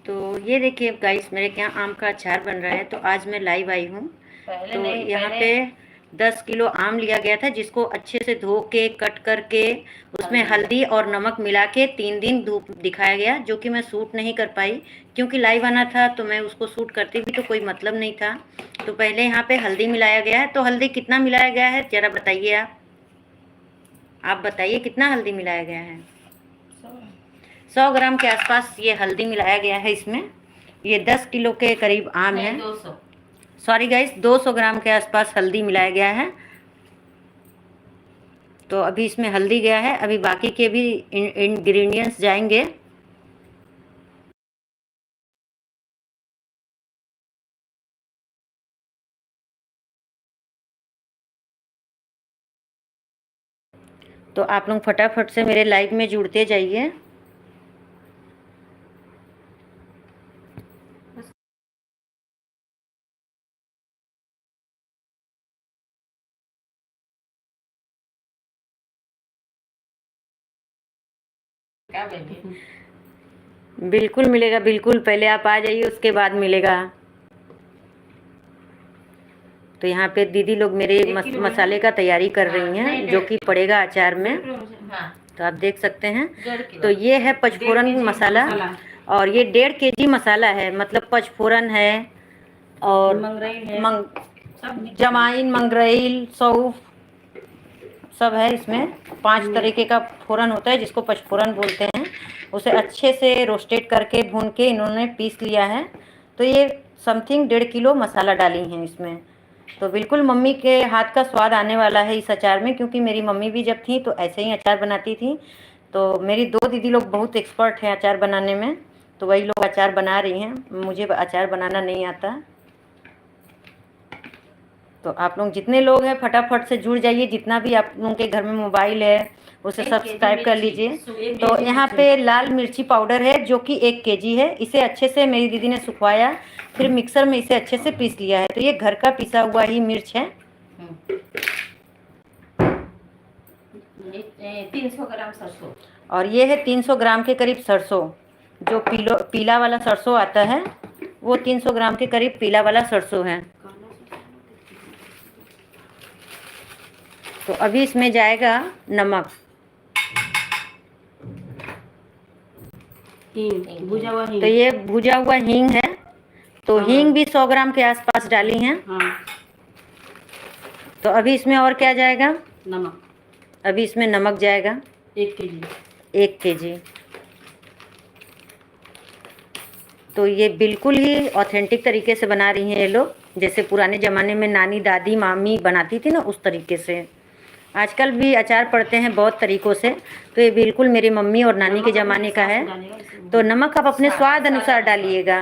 तो ये देखिए गाइस, मेरे यहाँ आम का अचार बन रहा है। तो आज मैं लाइव आई हूँ। तो यहाँ पे 10 किलो आम लिया गया था, जिसको अच्छे से धो के कट करके उसमें हल्दी और नमक मिला के 3 दिन धूप दिखाया गया, जो कि मैं शूट नहीं कर पाई क्योंकि लाइव आना था। तो मैं उसको शूट करती भी तो कोई मतलब नहीं था। तो पहले यहाँ पे हल्दी मिलाया गया है। तो हल्दी कितना मिलाया गया है ज़रा बताइए आप बताइए कितना हल्दी मिलाया गया है। 100 ग्राम के आसपास ये हल्दी मिलाया गया है इसमें। ये 10 किलो के करीब आम है। 200। सॉरी गाइस, 200 ग्राम के आसपास हल्दी मिलाया गया है। तो अभी इसमें हल्दी गया है, अभी बाकी के भी इंग्रेडिएंट्स जाएंगे। तो आप लोग फटाफट से मेरे लाइव में जुड़ते जाइए। क्या बेबी? बिल्कुल मिलेगा, बिल्कुल। पहले आप आ जाइए, उसके बाद मिलेगा। तो यहाँ पे दीदी लोग मेरे मसाले का तैयारी कर रही हैं, जो कि पड़ेगा अचार में। तो आप देख सकते हैं। तो ये है पचफोरन मसाला, और ये 1.5 kg मसाला है। मतलब पचफोरन है और जमाइन, मंगरेल, सौंफ सब है इसमें। 5 तरीके का फोरन होता है, जिसको पचफोरन बोलते हैं। उसे अच्छे से रोस्टेड करके भून के इन्होंने पीस लिया है। तो ये समथिंग 1.5 किलो मसाला डाली हैं इसमें। तो बिल्कुल मम्मी के हाथ का स्वाद आने वाला है इस अचार में, क्योंकि मेरी मम्मी भी जब थी तो ऐसे ही अचार बनाती थी। तो मेरी 2 दीदी लोग बहुत एक्सपर्ट हैं अचार बनाने में। तो वही लोग अचार बना रही हैं, मुझे अचार बनाना नहीं आता। तो आप लोग जितने लोग हैं फटाफट से जुड़ जाइए। जितना भी आप लोगों के घर में मोबाइल है उसे सब्सक्राइब कर लीजिए। तो यहाँ पे लाल मिर्ची पाउडर है, जो कि 1 kg है। इसे अच्छे से मेरी दीदी ने सुखवाया, फिर मिक्सर में इसे अच्छे से पीस लिया है। तो ये घर का पिसा हुआ ही मिर्च है। 300 ग्राम सरसों। और ये है 300 ग्राम के करीब सरसों, जो पीला वाला सरसों आता है, वो 300 ग्राम के करीब पीला वाला सरसों है। तो अभी इसमें जाएगा नमक, भुजा हुआ हींग। तो ये भुजा हुआ हींग है। तो हींग भी 100 ग्राम के आसपास डाली हैं। हाँ। तो अभी इसमें और क्या जाएगा? नमक। अभी इसमें नमक जाएगा 1 kg। 1 kg। तो ये बिल्कुल ही ऑथेंटिक तरीके से बना रही हैं ये लोग, जैसे पुराने ज़माने में नानी दादी मामी बनाती थी ना, उस तरीके से। आजकल भी अचार पड़ते हैं बहुत तरीक़ों से। तो ये बिल्कुल मेरी मम्मी और नानी के ज़माने का है। तो नमक आप अपने स्वाद अनुसार डालिएगा।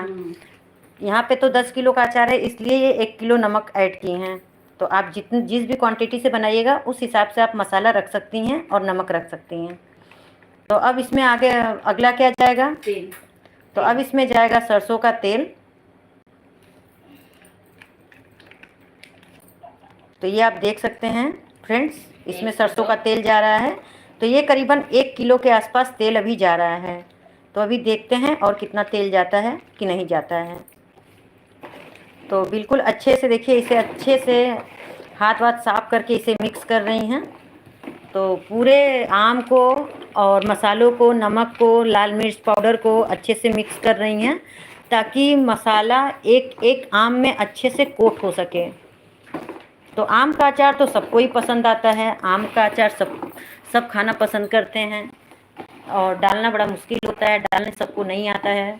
यहाँ पे तो 10 किलो का अचार है, इसलिए ये 1 किलो नमक ऐड किए हैं। तो आप जिस भी क्वांटिटी से बनाइएगा उस हिसाब से आप मसाला रख सकती हैं और नमक रख सकती हैं। तो अब इसमें आगे अगला क्या जाएगा? तेल। तो अब इसमें जाएगा सरसों का तेल। तो ये आप देख सकते हैं फ्रेंड्स, इसमें सरसों का तेल जा रहा है। तो ये करीबन 1 किलो के आसपास तेल अभी जा रहा है। तो अभी देखते हैं और कितना तेल जाता है कि नहीं जाता है। तो बिल्कुल अच्छे से देखिए, इसे अच्छे से हाथ वाथ साफ करके इसे मिक्स कर रही हैं। तो पूरे आम को और मसालों को, नमक को, लाल मिर्च पाउडर को अच्छे से मिक्स कर रही हैं, ताकि मसाला एक एक आम में अच्छे से कोट हो सके। तो आम का अचार तो सबको ही पसंद आता है। आम का अचार सब खाना पसंद करते हैं, और डालना बड़ा मुश्किल होता है, डालने सबको नहीं आता है।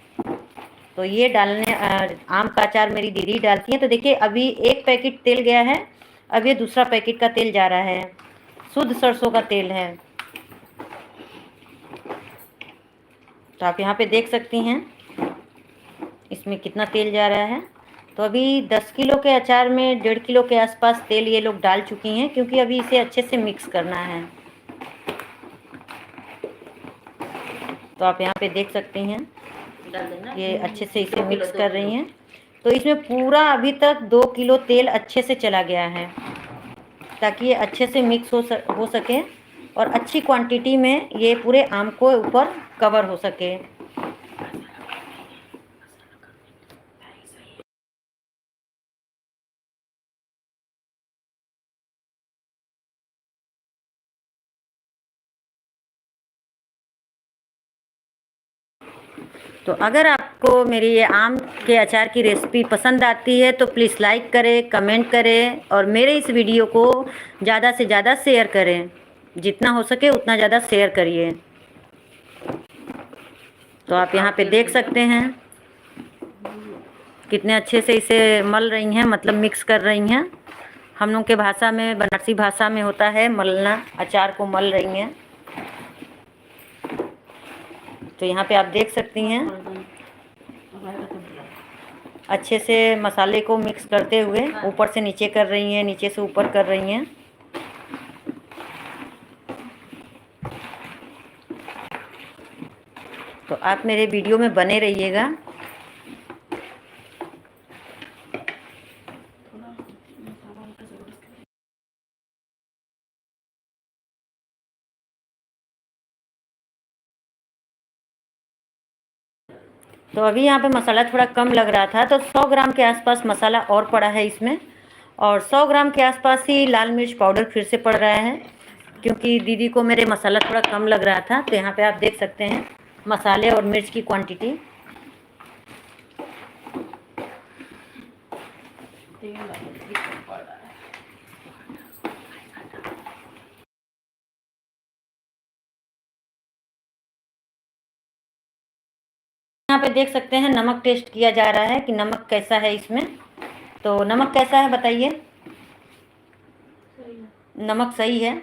तो ये डालने आम का अचार मेरी दीदी डालती हैं। तो देखिए अभी 1 पैकेट तेल गया है, अब ये दूसरा पैकेट का तेल जा रहा है। शुद्ध सरसों का तेल है। तो आप यहाँ पे देख सकती हैं इसमें कितना तेल जा रहा है। तो अभी 10 किलो के अचार में 1.5 किलो के आसपास तेल ये लोग डाल चुकी हैं, क्योंकि अभी इसे अच्छे से मिक्स करना है। तो आप यहाँ पे देख सकती हैं ये अच्छे से इसे मिक्स कर रही हैं। तो इसमें पूरा अभी तक 2 किलो तेल अच्छे से चला गया है, ताकि ये अच्छे से मिक्स हो सके और अच्छी क्वांटिटी में ये पूरे आम को ऊपर कवर हो सके। तो अगर आपको मेरी ये आम के अचार की रेसिपी पसंद आती है तो प्लीज़ लाइक करें, कमेंट करें और मेरे इस वीडियो को ज़्यादा से ज़्यादा शेयर करें। जितना हो सके उतना ज़्यादा शेयर करिए। तो आप यहाँ पे देख सकते हैं कितने अच्छे से इसे मल रही हैं, मतलब मिक्स कर रही हैं। हम लोग के भाषा में, बनारसी भाषा में होता है मलना, अचार को मल रही हैं। तो यहाँ पे आप देख सकती हैं अच्छे से मसाले को मिक्स करते हुए ऊपर से नीचे कर रही हैं, नीचे से ऊपर कर रही हैं। तो आप मेरे वीडियो में बने रहिएगा। तो अभी यहाँ पे मसाला थोड़ा कम लग रहा था, तो 100 ग्राम के आसपास मसाला और पड़ा है इसमें, और 100 ग्राम के आसपास ही लाल मिर्च पाउडर फिर से पड़ रहा है, क्योंकि दीदी को मेरे मसाला थोड़ा कम लग रहा था। तो यहाँ पे आप देख सकते हैं मसाले और मिर्च की क्वांटिटी। यहाँ पे देख सकते हैं नमक टेस्ट किया जा रहा है कि नमक कैसा है इसमें। तो नमक कैसा है बताइए? नमक सही है,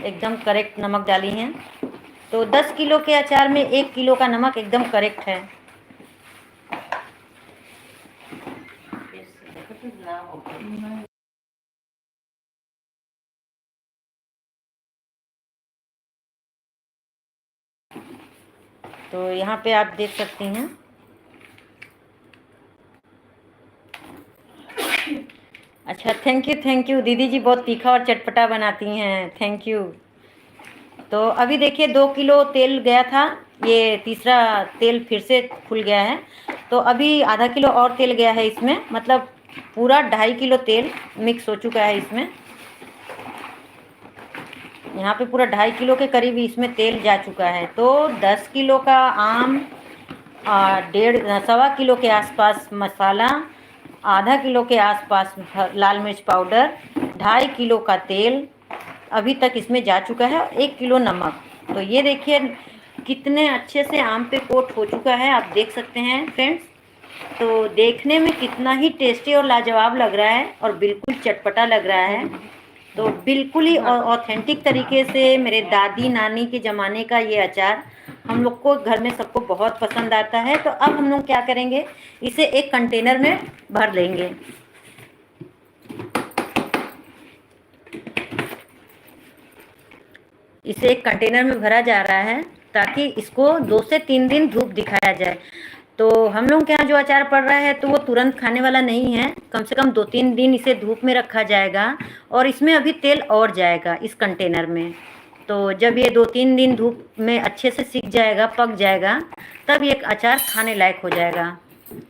एकदम करेक्ट नमक डाली हैं। तो 10 किलो के अचार में 1 किलो का नमक एकदम करेक्ट है। तो यहाँ पे आप देख सकती हैं अच्छा, थैंक यू दीदी जी, बहुत तीखा और चटपटा बनाती हैं, थैंक यू। तो अभी देखिए 2 किलो तेल गया था, ये तीसरा तेल फिर से खुल गया है। तो अभी आधा किलो और तेल गया है इसमें, मतलब पूरा 2.5 किलो तेल मिक्स हो चुका है इसमें। यहाँ पे पूरा 2.5 किलो के करीब इसमें तेल जा चुका है। तो 10 किलो का आम, 1.5 किलो के आसपास मसाला, आधा किलो के आसपास लाल मिर्च पाउडर, 2.5 किलो का तेल अभी तक इसमें जा चुका है, 1 किलो नमक। तो ये देखिए कितने अच्छे से आम पे कोट हो चुका है, आप देख सकते हैं फ्रेंड्स। तो देखने में कितना ही टेस्टी और लाजवाब लग रहा है और बिल्कुल चटपटा लग रहा है। तो बिल्कुल ही ऑथेंटिक तरीके से मेरे दादी नानी के ज़माने का ये अचार हम लोग को घर में सबको बहुत पसंद आता है। तो अब हम लोग क्या करेंगे, इसे एक कंटेनर में भर लेंगे। इसे एक कंटेनर में भरा जा रहा है ताकि इसको 2 से 3 दिन धूप दिखाया जाए। तो हम लोग के यहाँ जो अचार पड़ रहा है तो वो तुरंत खाने वाला नहीं है, कम से कम 2-3 दिन इसे धूप में रखा जाएगा और इसमें अभी तेल और जाएगा इस कंटेनर में। तो जब ये 2-3 दिन धूप में अच्छे से सीख जाएगा, पक जाएगा, तब ये अचार खाने लायक हो जाएगा।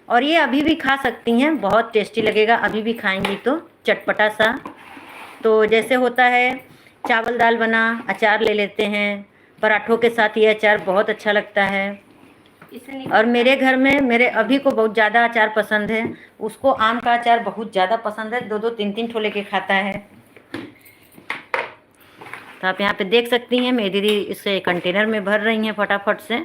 और ये अभी भी खा सकती हैं, बहुत टेस्टी लगेगा अभी भी खाएंगी तो, चटपटा सा। तो जैसे होता है चावल दाल बना, अचार ले लेते हैं, पराठों के साथ ये अचार बहुत अच्छा लगता है। और मेरे घर में मेरे अभी को बहुत ज़्यादा अचार पसंद है, उसको आम का अचार बहुत ज़्यादा पसंद है, 2-2 3-3 ठो लेके खाता है। तो आप यहाँ पे देख सकती हैं मेरी दीदी इसे कंटेनर में भर रही हैं फटाफट से।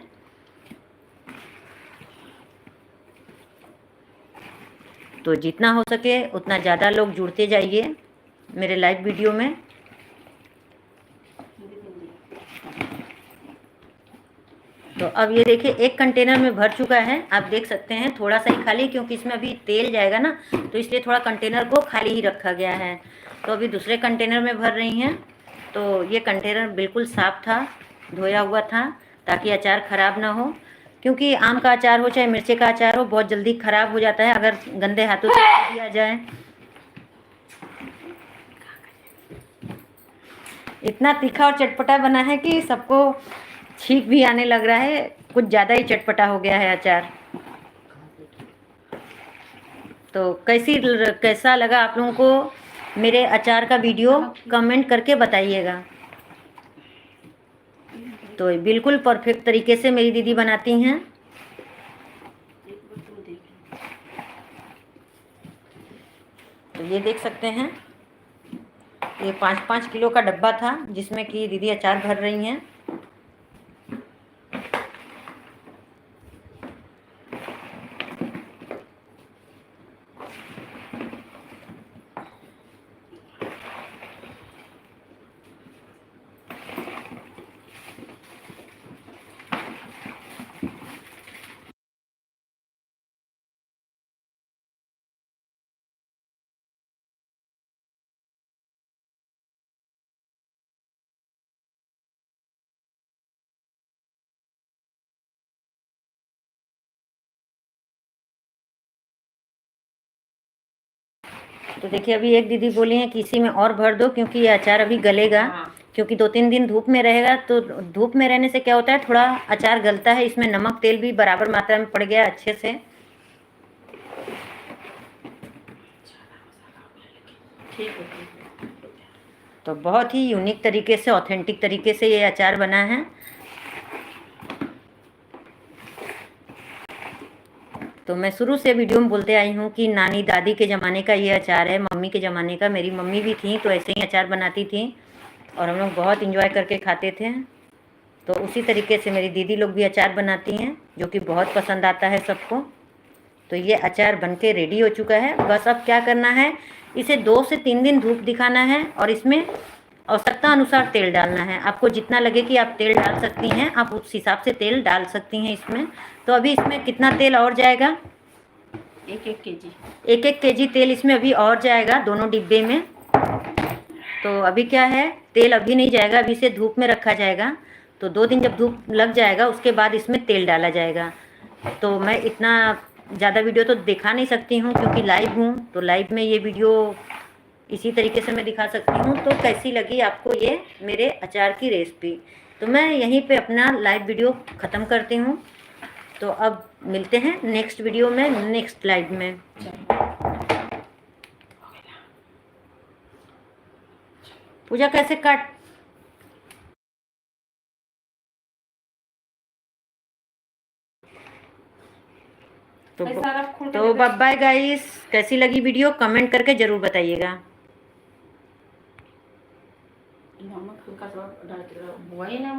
तो जितना हो सके उतना ज़्यादा लोग जुड़ते जाइए मेरे लाइव वीडियो में। तो अब ये देखिए एक कंटेनर में भर चुका है, आप देख सकते हैं थोड़ा सा ही खाली, क्योंकि इसमें अभी तेल जाएगा ना, तो इसलिए थोड़ा कंटेनर को खाली ही रखा गया है। तो अभी दूसरे कंटेनर में भर रही हैं। तो ये कंटेनर बिल्कुल साफ़ था, धोया हुआ था, ताकि अचार ख़राब ना हो, क्योंकि आम का अचार हो चाहे मिर्चे का अचार हो बहुत जल्दी ख़राब हो जाता है अगर गंदे हाथों से दिया जाए। इतना तीखा और चटपटा बना है कि सबको छींक भी आने लग रहा है, कुछ ज़्यादा ही चटपटा हो गया है अचार। तो कैसा लगा आप लोगों को मेरे अचार का वीडियो, कमेंट करके बताइएगा। तो बिल्कुल परफेक्ट तरीके से मेरी दीदी बनाती हैं। तो ये देख सकते हैं, ये 5-5 किलो का डब्बा था जिसमें कि दीदी अचार भर रही हैं। तो देखिए अभी एक दीदी बोली हैं कि इसी में और भर दो क्योंकि ये अचार अभी गलेगा। हाँ। क्योंकि 2-3 दिन धूप में रहेगा, तो धूप में रहने से क्या होता है, थोड़ा अचार गलता है। इसमें नमक तेल भी बराबर मात्रा में पड़ गया अच्छे से। ठीक है। तो बहुत ही यूनिक तरीके से, ऑथेंटिक तरीके से ये अचार बना है। तो मैं शुरू से वीडियो में बोलते आई हूँ कि नानी दादी के ज़माने का ये अचार है, मम्मी के ज़माने का। मेरी मम्मी भी थी तो ऐसे ही अचार बनाती थी और हम लोग बहुत इंजॉय करके खाते थे। तो उसी तरीके से मेरी दीदी लोग भी अचार बनाती हैं जो कि बहुत पसंद आता है सबको। तो ये अचार बनके रेडी हो चुका है। बस अब क्या करना है, इसे 2 से 3 दिन धूप दिखाना है और इसमें आवश्यकता अनुसार तेल डालना है। आपको जितना लगे कि आप तेल डाल सकती हैं, आप उस हिसाब से तेल डाल सकती हैं इसमें। तो अभी इसमें कितना तेल और जाएगा, 1-1 केजी। 1-1 केजी तेल इसमें अभी और जाएगा दोनों डिब्बे में। तो अभी क्या है, तेल अभी नहीं जाएगा, अभी इसे धूप में रखा जाएगा। तो 2 दिन जब धूप लग जाएगा उसके बाद इसमें तेल डाला जाएगा। तो मैं इतना ज़्यादा वीडियो तो दिखा नहीं सकती हूँ क्योंकि लाइव हूँ। तो लाइव में ये वीडियो इसी तरीके से मैं दिखा सकती हूँ। तो कैसी लगी आपको ये मेरे अचार की रेसिपी, तो मैं यहीं पे अपना लाइव वीडियो ख़त्म करती हूँ। तो अब मिलते हैं नेक्स्ट वीडियो में, नेक्स्ट लाइव में। पूजा कैसे काट, तो बाय बाय गाइस। कैसी लगी वीडियो कमेंट करके ज़रूर बताइएगा। नमक हल्का सा डाल के वही ना।